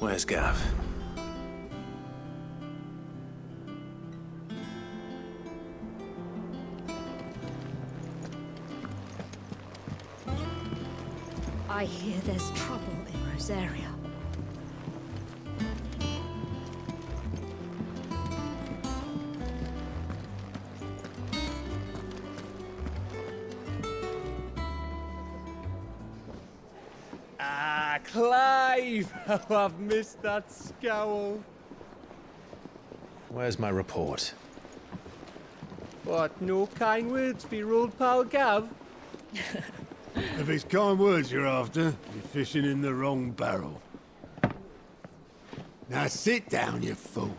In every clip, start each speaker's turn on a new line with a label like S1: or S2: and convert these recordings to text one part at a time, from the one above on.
S1: Where's Gav?
S2: I hear there's trouble in Rosaria.
S3: Ah, Clive! Oh, I've missed that scowl.
S1: Where's my report?
S3: What, no kind words for your old pal Gav?
S4: If it's kind words you're after, you're fishing in the wrong barrel. Now sit down, you fool.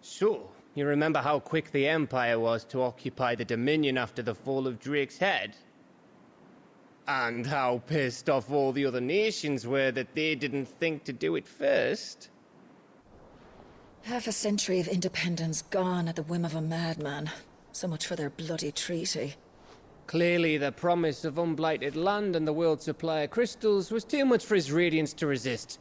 S3: So, you remember how quick the Empire was to occupy the Dominion after the fall of Drake's head? And how pissed off all the other nations were that they didn't think to do it first?
S5: Half a century of independence gone at the whim of a madman. So much for their bloody treaty.
S3: Clearly, the promise of unblighted land and the world's supply of crystals was too much for his radiance to resist.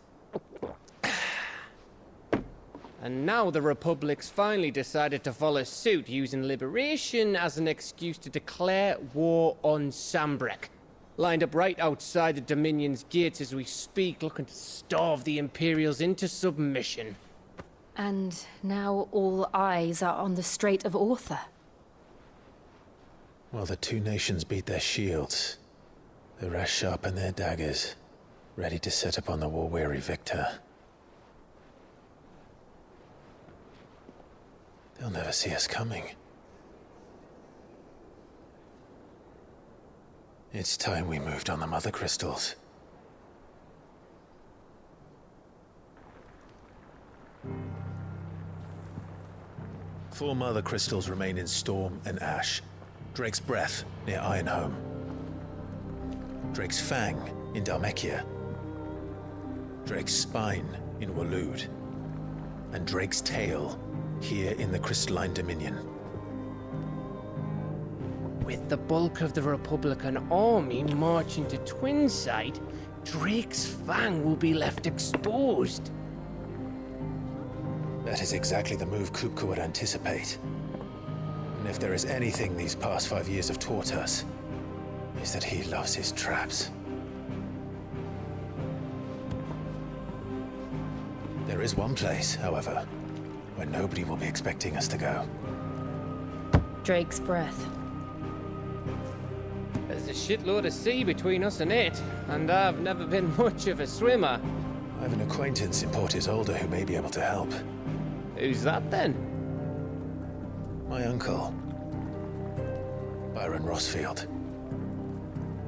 S3: And now the Republic's finally decided to follow suit, using liberation as an excuse to declare war on Sambrek. Lined up right outside the Dominion's gates as we speak, looking to starve the Imperials into submission.
S2: And now all eyes are on the Strait of Author.
S1: Well, the two nations beat their shields. The rest sharpen their daggers, ready to set upon the war-weary victor. They'll never see us coming. It's time we moved on the Mother Crystals. Four Mother Crystals remain in Storm and Ash. Drake's Breath, near Ironhome. Drake's Fang, in Dhalmekia. Drake's Spine, in Waloed. And Drake's Tail, here in the Crystalline Dominion.
S3: With the bulk of the Republican army marching to Twinside, Drake's Fang will be left exposed.
S1: That is exactly the move Kupka would anticipate. And if there is anything these past 5 years have taught us, is that he loves his traps. There is one place, however, where nobody will be expecting us to go.
S2: Drake's Breath.
S3: There's a shitload of sea between us and it, and I've never been much of a swimmer.
S1: I have an acquaintance in Port Isolde who may be able to help.
S3: Who's that then?
S1: My uncle, Byron Rossfield.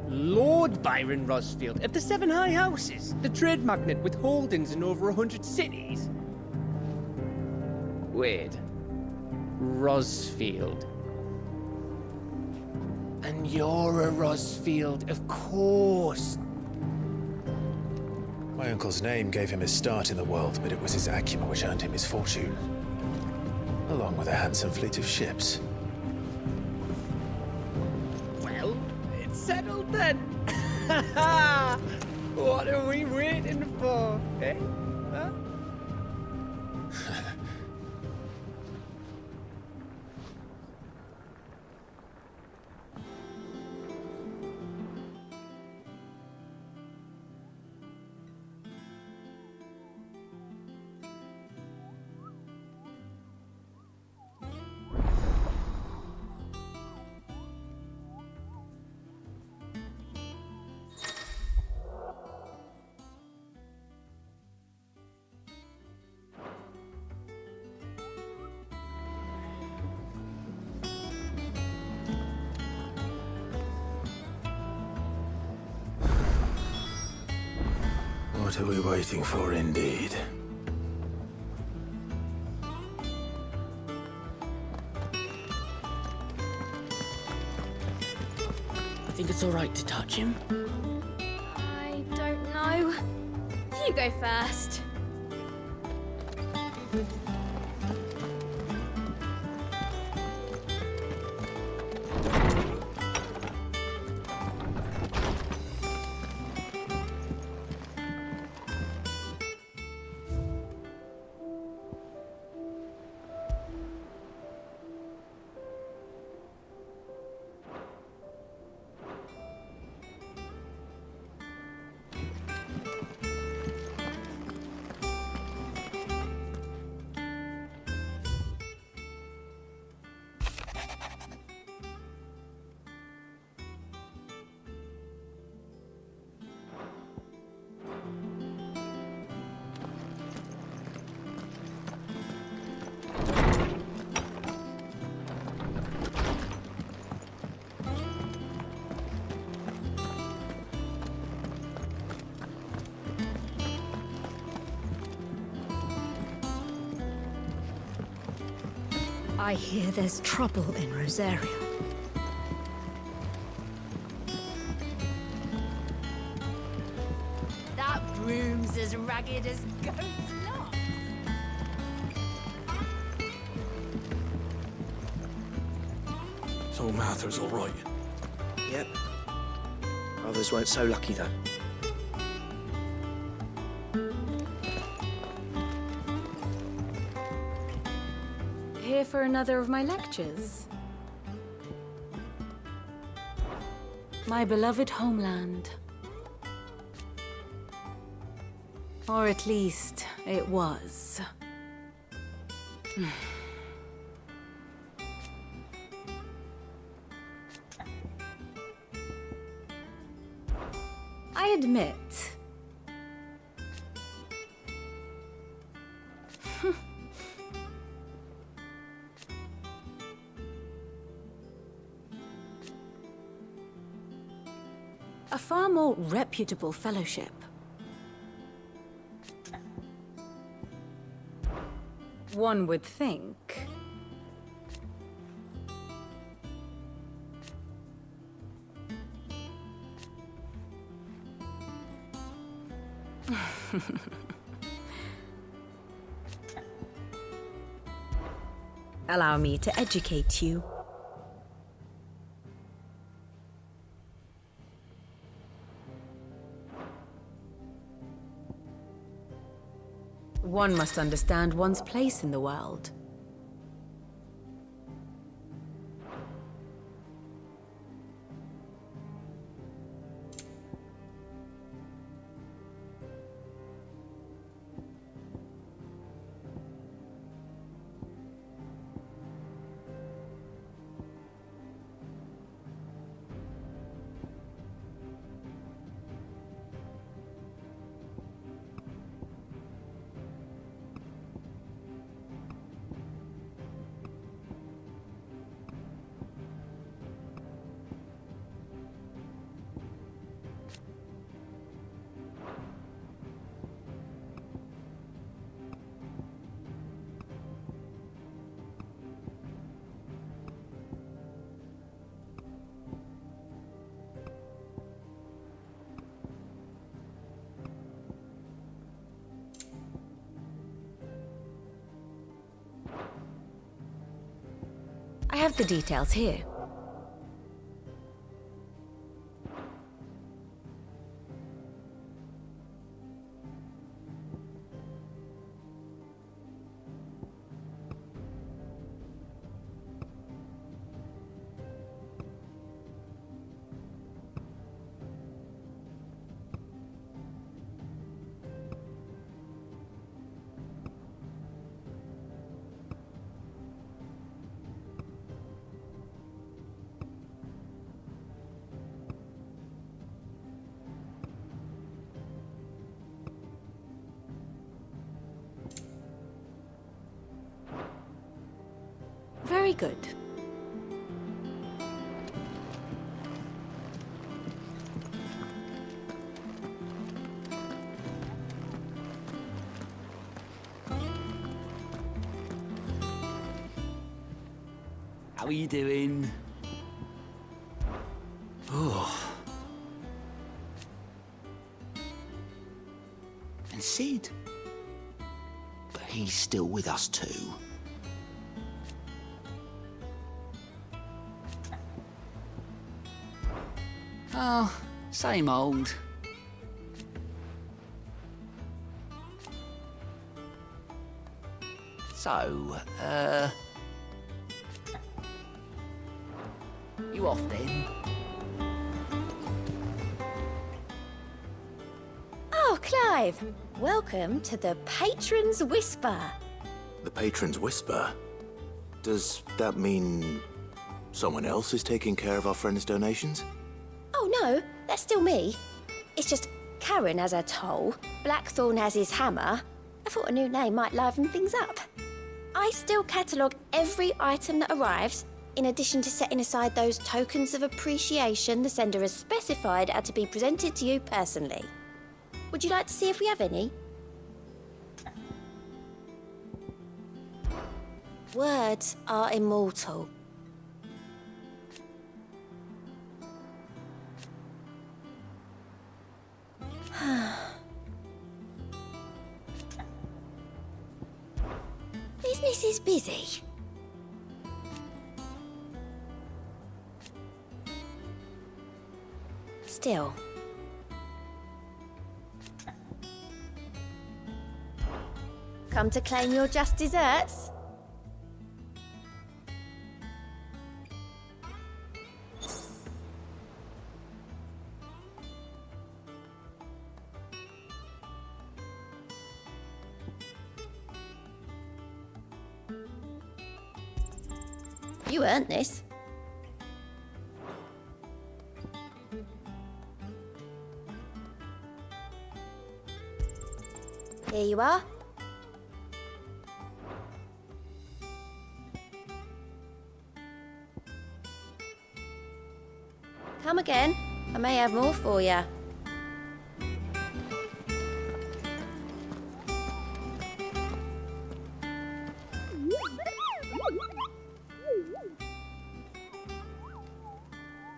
S3: Lord Byron Rossfield of the Seven High Houses, the trade magnate with holdings in over 100 cities. Wait, Rossfield. And you're a Rossfield, of course.
S1: My uncle's name gave him his start in the world, but it was his acumen which earned him his fortune. Along with a handsome fleet of ships.
S3: Well, it's settled then. What are we waiting for, eh? Huh?
S1: What are we waiting for, indeed?
S6: I think it's all right to touch him.
S7: I don't know. You go first. I hear there's trouble in Rosaria.
S6: That broom's as ragged as goat's locks.
S8: So Martha's all right.
S9: Yep. Others weren't so lucky, though.
S2: Here for another of my lectures? My beloved homeland. Or at least, it was. I admit, a far more reputable fellowship. One would think.
S7: Allow me to educate you. One must understand one's place in the world. I have the details here. Very good.
S10: How are you doing? Oh. And Sid? But He's still with us too. Oh, same old. So, you off then?
S6: Oh, Clive! Welcome to the Patron's Whisper.
S9: The Patron's Whisper? Does that mean someone else is taking care of our friend's donations?
S6: Oh no, that's still me. It's just Karen has her toll, Blackthorn has his hammer. I thought a new name might liven things up. I still catalogue every item that arrives, in addition to setting aside those tokens of appreciation the sender has specified are to be presented to you personally. Would you like to see if we have any? Words are immortal. Business is busy. Still. Come to claim your just desserts? You earned this. Here you are. Come again. I may have more for you.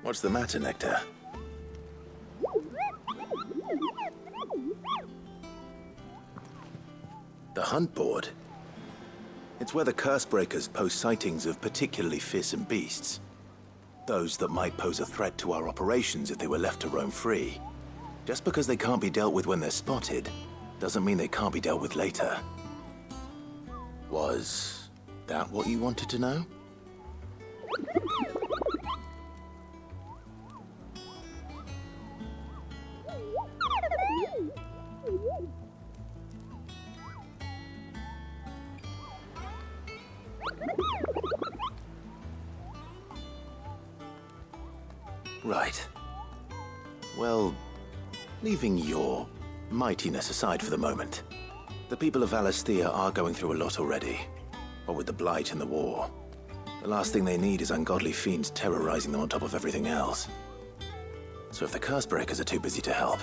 S9: What's the matter, Nectar? The hunt board? It's where the Cursebreakers post sightings of particularly fearsome beasts. Those that might pose a threat to our operations if they were left to roam free. Just because they can't be dealt with when they're spotted, doesn't mean they can't be dealt with later. Was that what you wanted to know? Right. Well, leaving your mightiness aside for the moment, the people of Valisthea are going through a lot already. What with the Blight and the war. The last thing they need is ungodly fiends terrorizing them on top of everything else. So if the Cursebreakers are too busy to help,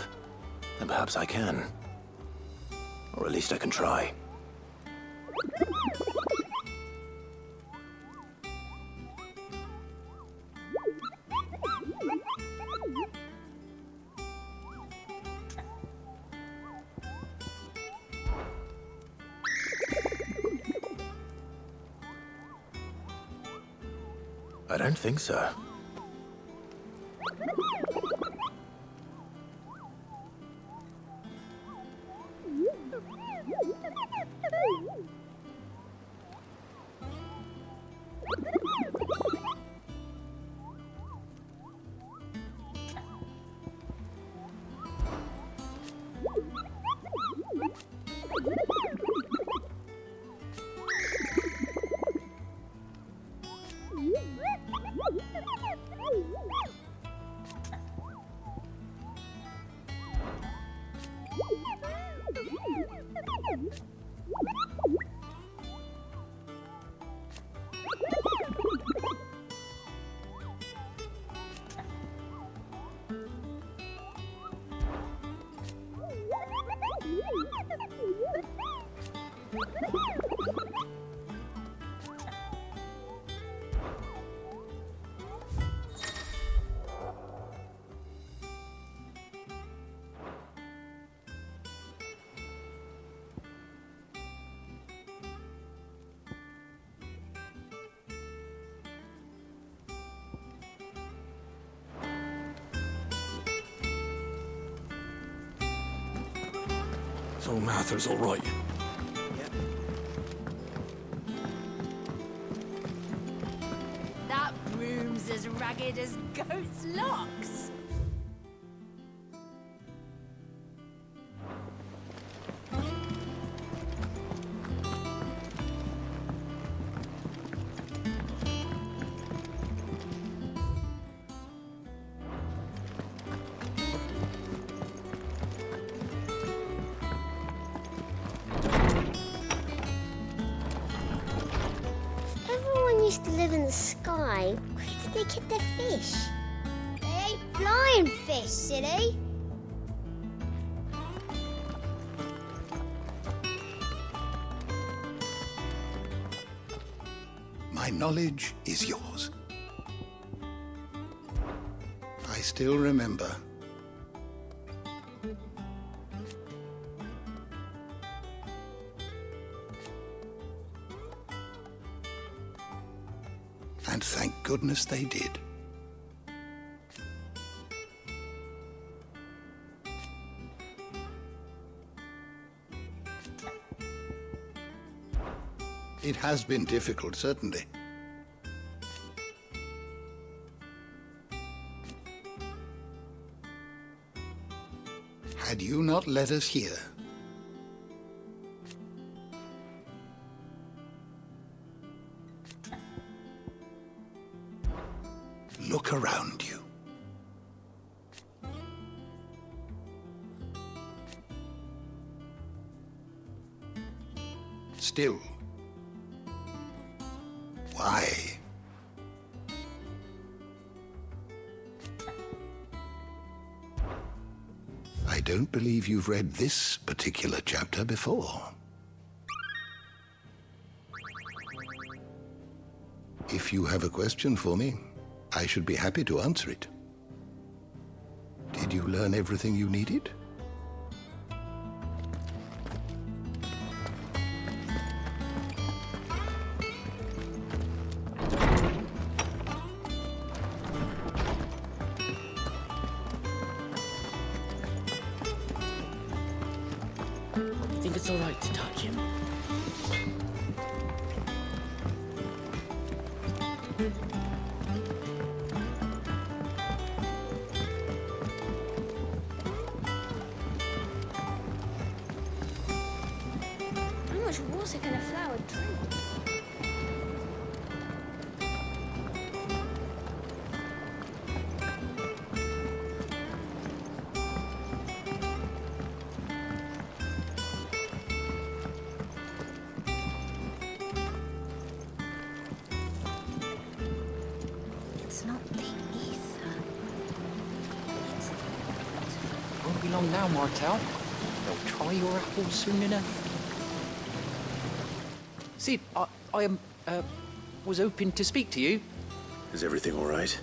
S9: then perhaps I can. Or at least I can try. I don't think so.
S8: So Mather's all right.
S7: That broom's as ragged as goat's locks.
S11: Everyone used to live in the sky. Where did they get their fish? They ain't flying fish, silly.
S12: My knowledge is yours. I still remember. And thank goodness they did. It has been difficult, certainly. Had you not let us hear, look around you. Still, why? I don't believe you've read this particular chapter before. If you have a question for me, I should be happy to answer it. Did you learn everything you needed?
S10: You think it's all right to touch him?
S11: How much water can a flower drink?
S7: It's not the ether. It's the water.
S10: Won't be long now, Martel. They'll try your apples soon enough. See, I was hoping to speak to you.
S9: Is everything all right?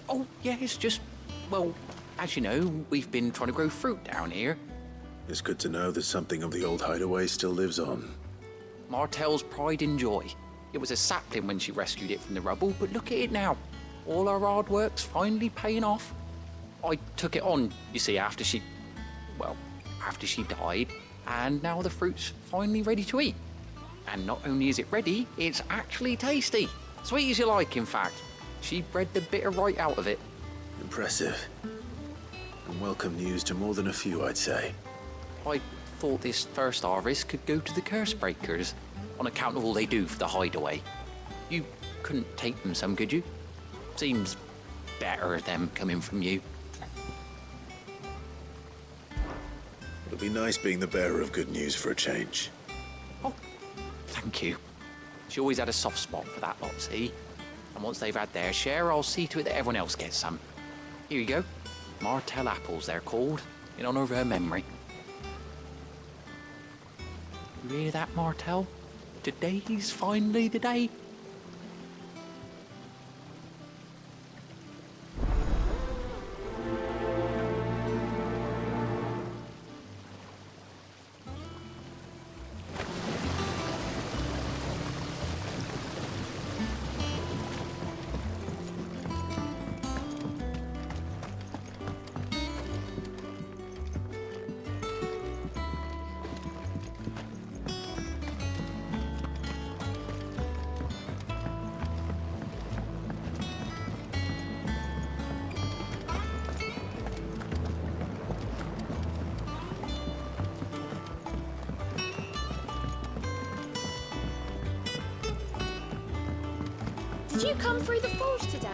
S10: Oh, yeah, it's just, well, as you know, we've been trying to grow fruit down here.
S9: It's good to know that something of the old Hideaway still lives on.
S10: Martel's pride and joy. It was a sapling when she rescued it from the rubble, but look at it now. All our hard work's finally paying off. I took it on, you see, after she died, and now the fruit's finally ready to eat. And not only is it ready, it's actually tasty. Sweet as you like, in fact. She bred the bitter right out of it.
S9: Impressive. And welcome news to more than a few, I'd say.
S10: I thought this first harvest could go to the curse breakers, on account of all they do for the Hideaway. You couldn't take them some, could you? Seems better them coming from you.
S9: It'll be nice being the bearer of good news for a change.
S10: Oh, thank you. She always had a soft spot for that lot, see? And once they've had their share, I'll see to it that everyone else gets some. Here you go. Martel apples, they're called, in honor of her memory. You hear that, Martel? Today's finally the day.
S6: Did you come through the forge today?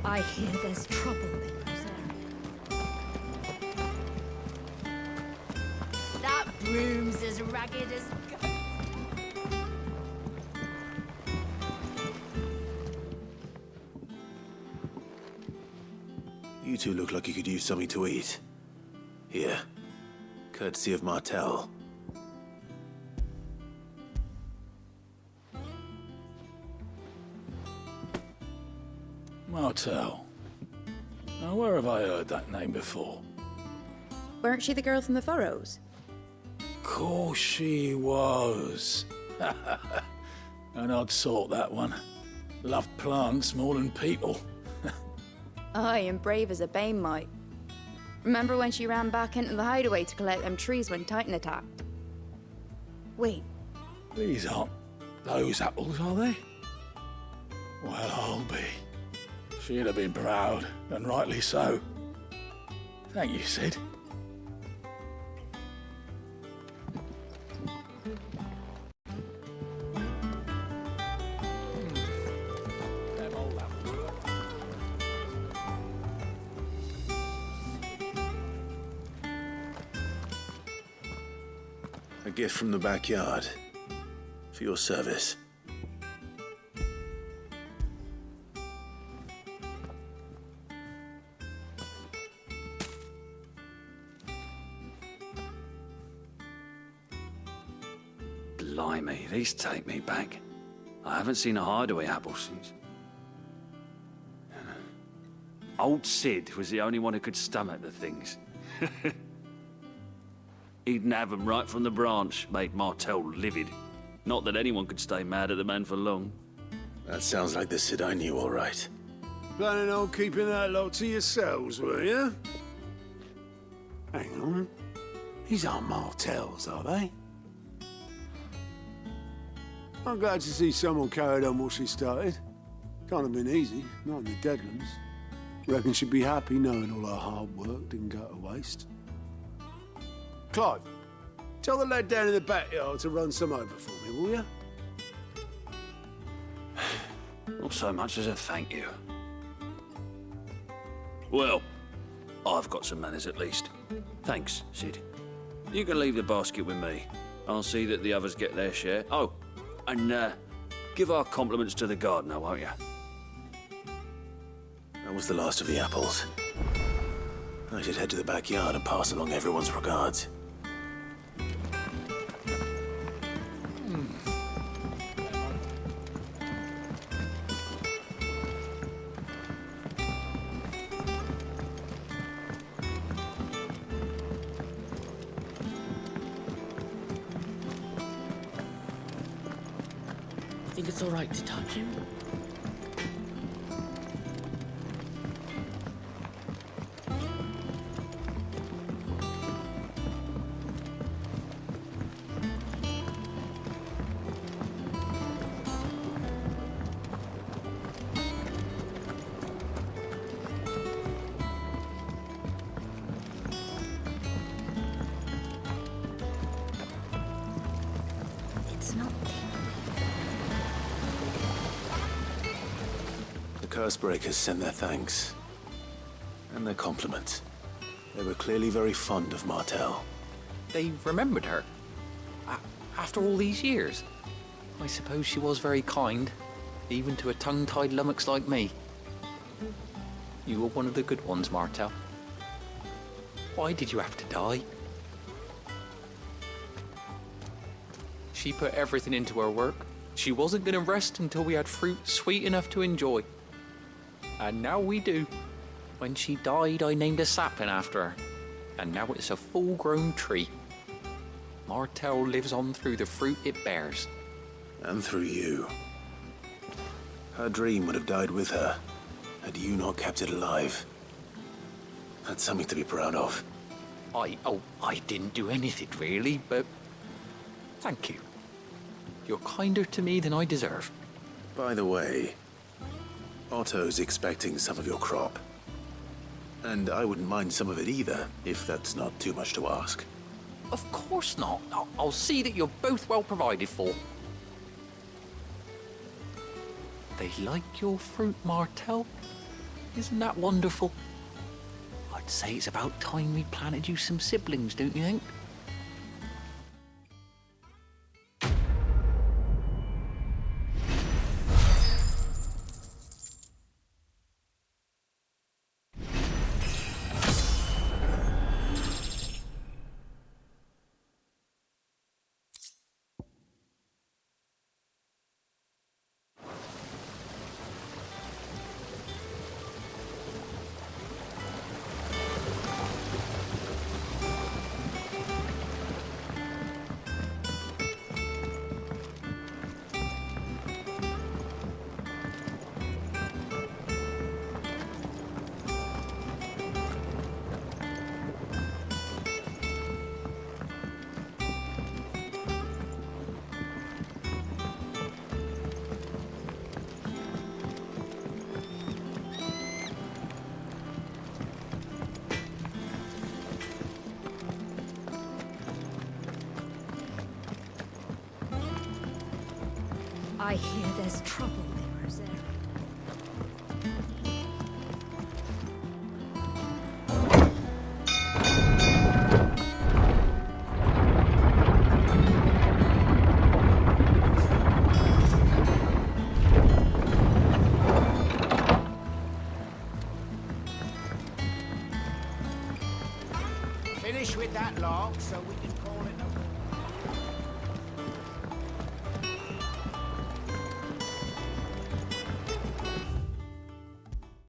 S7: I hear there's trouble in Rosaria.
S8: That broom's as ragged as ghost.
S9: You two look like you could use something to eat. Here, courtesy of Martel.
S13: Martel. Now, where have I heard that name before?
S14: Weren't she the girl from the Furrows?
S13: Course she was. An odd sort, that one. Loved plants more than people.
S14: Aye, and brave as a bane might. Remember when she ran back into the hideaway to collect them trees when Titan attacked? Wait.
S13: These aren't those apples, are they? Well, I'll be. She'd have been proud, and rightly so. Thank you, Sid.
S9: A gift from the backyard. For your service.
S15: Blimey, these take me back. I haven't seen a hideaway apple since. Old Sid was the only one who could stomach the things. He'd nab them right from the branch, made Martel livid. Not that anyone could stay mad at the man for long.
S9: That sounds like the Sid I knew, all right.
S4: Planning on keeping that lot to yourselves, were you? Hang on. These aren't Martels, are they? I'm glad to see someone carried on what she started. Can't have been easy, not in the Deadlands. Reckon she'd be happy knowing all her hard work didn't go to waste. Clive, tell the lad down in the backyard to run some over for me, will you?
S15: Not so much as a thank you. Well, I've got some manners at least. Thanks, Sid. You can leave the basket with me. I'll see that the others get their share. Oh, and give our compliments to the gardener, won't you?
S9: That was the last of the apples. I should head to the backyard and pass along everyone's regards.
S16: Think it's all right to touch him?
S6: It's not.
S9: The Cursebreakers sent their thanks. And their compliments. They were clearly very fond of Martel.
S10: They remembered her. After all these years. I suppose she was very kind, even to a tongue-tied lummox like me. You were one of the good ones, Martel. Why did you have to die? She put everything into her work. She wasn't going to rest until we had fruit sweet enough to enjoy. And now we do. When she died, I named a sapling after her. And now it's a full-grown tree. Martel lives on through the fruit it bears.
S9: And through you. Her dream would have died with her, had you not kept it alive. That's something to be proud of.
S10: I didn't do anything really, but thank you. You're kinder to me than I deserve.
S9: By the way, Otto's expecting some of your crop. And I wouldn't mind some of it either, if that's not too much to ask.
S10: Of course not. I'll see that you're both well provided for. They like your fruit, Martel. Isn't that wonderful? I'd say it's about time we planted you some siblings, don't you think?
S7: I hear there's trouble in Rosary.
S17: Finish with that log so we can